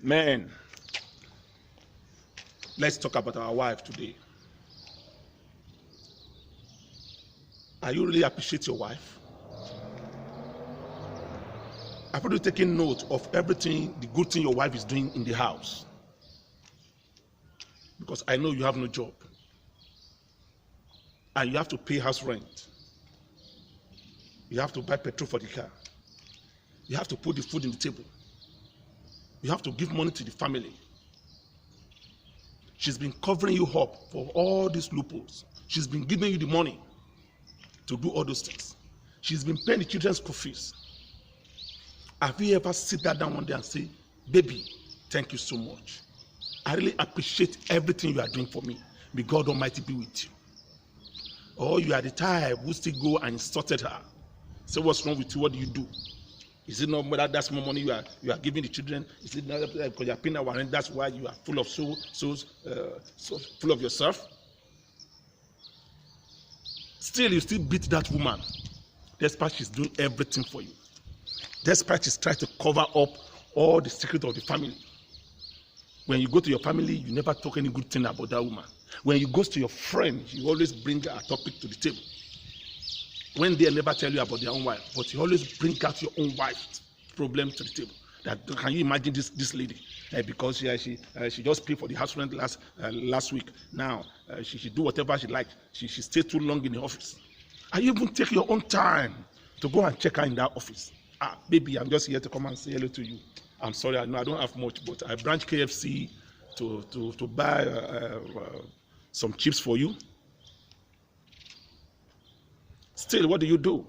Men, let's talk about our wife today. Are you really appreciate your wife? Have you taken note of everything, the good thing your wife is doing in the house? Because I know you have no job. And you have to pay house rent. You have to buy petrol for the car. You have to put the food on the table. You have to give money to the family. She's been covering you up for all these loopholes. She's been giving you the money to do all those things. She's been paying the children's school fees. Have you ever sit down one day and say, baby, thank you so much. I really appreciate everything you are doing for me. May God Almighty be with you. Or you are the type who still go and insulted her. Say, what's wrong with you? What do you do? Is it not that that's more money you are giving the children? Is it not because you are paying our rent? That's why you are full of so full of yourself. Still, you still beat that woman, despite she's doing everything for you. Despite she's trying to cover up all the secrets of the family. When you go to your family, you never talk any good thing about that woman. When you go to your friend, you always bring a topic to the table. When they never tell you about their own wife, but you always bring out your own wife's problem to the table. That can you imagine this lady? Because she just paid for the house rent last week. Now she do whatever she like. She stay too long in the office. And you even take your own time to go and check her in that office. Baby, I'm just here to come and say hello to you. I'm sorry, I know I don't have much, but I branch KFC to buy some chips for you. Still, what do?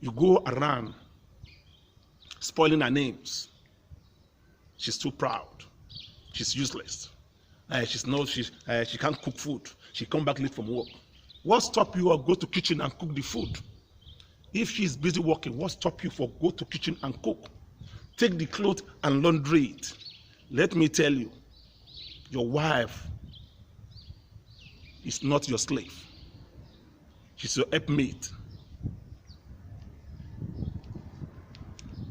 You go around spoiling her names. She's too proud. She's useless. She can't cook food. She come back late from work. What stop you or go to kitchen and cook the food? If she's busy working, what stop you for go to kitchen and cook? Take the clothes and laundry it. Let me tell you, your wife is not your slave. She's your helpmate.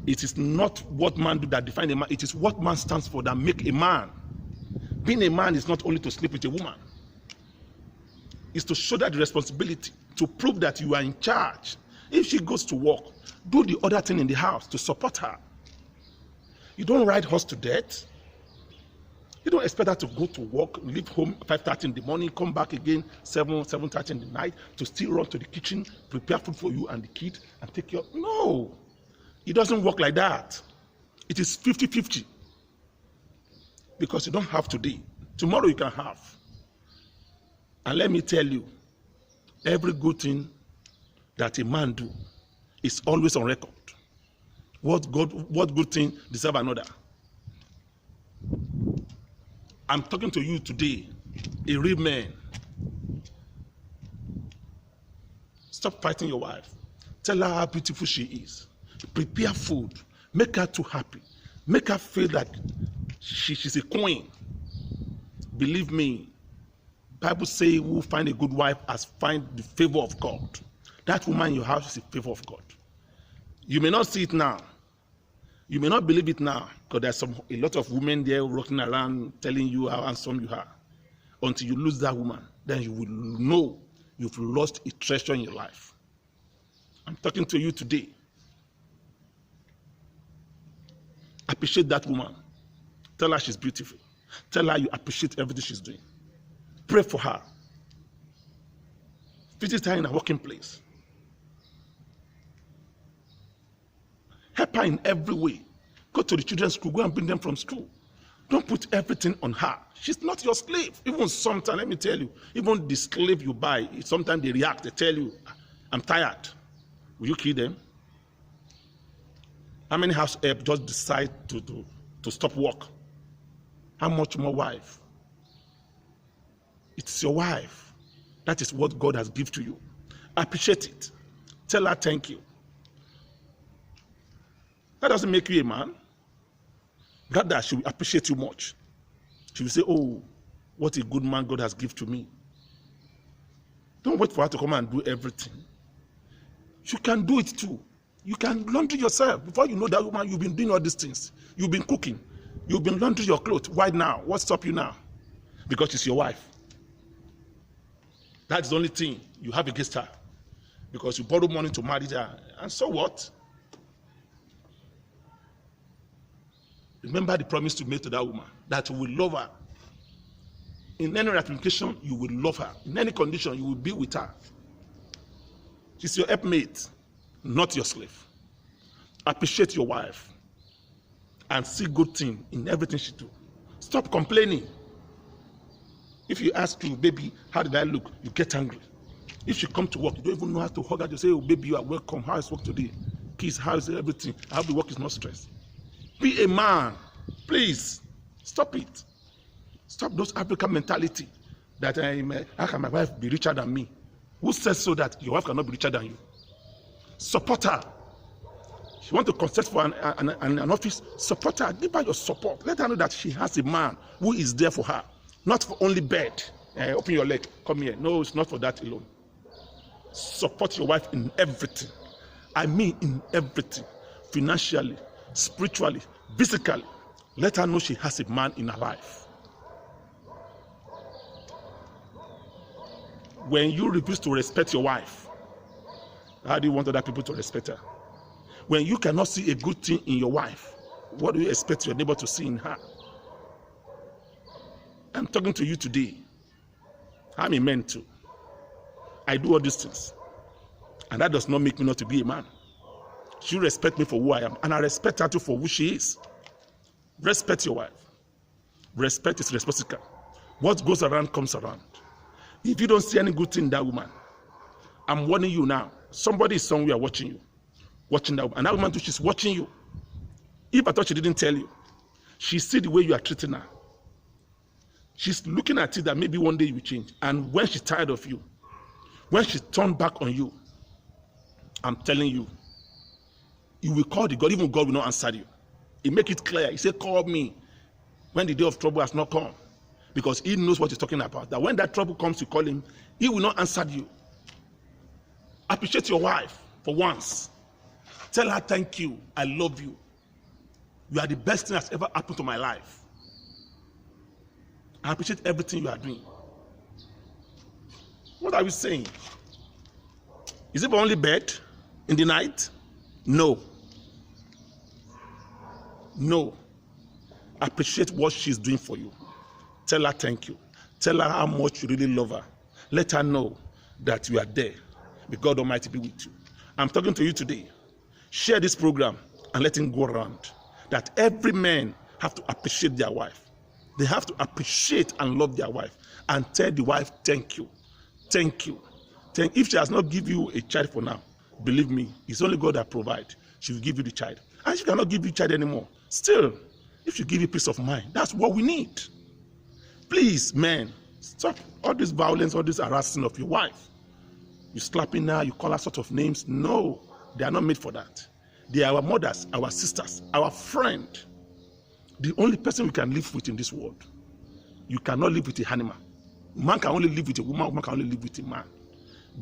It is not what man do that define a man. It is what man stands for that make a man. Being a man is not only to sleep with a woman. It's to show that the responsibility, to prove that you are in charge. If she goes to work, do the other thing in the house to support her. You don't ride horse to death. You don't expect her to go to work, leave home 5:30 in the morning, come back again 7:30 in the night to still run to the kitchen, prepare food for you and the kid and take care. No, it doesn't work like that. It is 50-50. Because you don't have today. Tomorrow you can have. And let me tell you, every good thing that a man do is always on record. What good thing deserve another? I'm talking to you today, a real man. Stop fighting your wife. Tell her how beautiful she is. Prepare food. Make her too happy. Make her feel that she's a queen. Believe me, Bible says who will find a good wife has find the favor of God. That woman in your house is a favor of God. You may not see it now. You may not believe it now, because there's a lot of women there walking around telling you how handsome you are. Until you lose that woman, then you will know you've lost a treasure in your life. I'm talking to you today. Appreciate that woman. Tell her she's beautiful. Tell her you appreciate everything she's doing. Pray for her. Visit her in her working place. Help her in every way. Go to the children's school. Go and bring them from school. Don't put everything on her. She's not your slave. Even sometimes, let me tell you, even the slave you buy, sometimes they react. They tell you, I'm tired. Will you kill them? How many house help just decide to stop work? How much more wife? It's your wife. That is what God has given to you. Appreciate it. Tell her thank you. That doesn't make you a man. Rather, she will appreciate you much. She will say, oh, what a good man God has given to me. Don't wait for her to come and do everything. You can do it too. You can laundry yourself. Before you know that woman, you've been doing all these things. You've been cooking. You've been laundering your clothes. Why now? What stops you now? Because she's your wife. That's the only thing you have against her. Because you borrowed money to marry her. And so what? Remember the promise you made to that woman, that you will love her. In any ramification, you will love her. In any condition, you will be with her. She's your helpmate, not your slave. Appreciate your wife and see good thing in everything she do. Stop complaining. If you ask you, baby, how did I look? You get angry. If she come to work, you don't even know how to hug her. You say, oh, baby, you are welcome. How is work today? Kiss, how is everything? I hope the work is not stressed. Be a man. Please, stop it. Stop those African mentality that how can my wife be richer than me? Who says so that your wife cannot be richer than you? Support her. She wants to contest for an office. Support her. Give her your support. Let her know that she has a man who is there for her. Not for only bed. Open your leg. Come here. No, it's not for that alone. Support your wife in everything. I mean in everything. Financially, spiritually, physically. Let her know she has a man in her life. When you refuse to respect your wife, how do you want other people to respect her? When you cannot see a good thing in your wife, what do you expect your neighbor to see in her? I'm talking to you today. I'm a man too. I do all these things. And that does not make me not to be a man. She respects me for who I am, and I respect her too for who she is. Respect your wife. Respect is reciprocal. What goes around comes around. If you don't see any good thing in that woman, I'm warning you now. Somebody is somewhere watching you. Watching that woman. And that woman too, she's watching you. If I thought she didn't tell you, she see the way you are treating her. She's looking at it that maybe one day you will change. And when she's tired of you, when she turns back on you, I'm telling you, you will call the God. Even God will not answer you. He make it clear. He said, call me when the day of trouble has not come. Because he knows what he's talking about. That when that trouble comes, you call him, he will not answer you. Appreciate your wife for once. Tell her, thank you. I love you. You are the best thing that's ever happened to my life. I appreciate everything you are doing. What are we saying? Is it for only bed in the night? No. No. Appreciate what she's doing for you. Tell her thank you. Tell her how much you really love her. Let her know that you are there. May God Almighty be with you. I'm talking to you today. Share this program and let it go around. That every man have to appreciate their wife. They have to appreciate and love their wife. And tell the wife, thank you. Thank you. If she has not given you a child for now, believe me, it's only God that provides. She will give you the child. And she cannot give you a child anymore. Still, if she give you peace of mind, that's what we need. Please, men, stop all this violence, all this harassing of your wife. You slapping her, you call her sort of names. No, they are not made for that. They are our mothers, our sisters, our friend. The only person we can live with in this world. You cannot live with an animal. Man can only live with a woman, woman can only live with a man.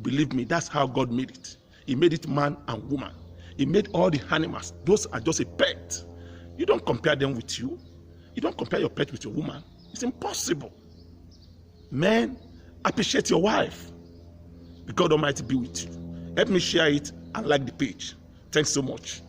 Believe me, that's how God made it. He made it man and woman. He made all the animals. Those are just a pet. You don't compare them with you. You don't compare your pet with your woman. It's impossible. Men, appreciate your wife. May God Almighty be with you. Help me share it and like the page. Thanks so much.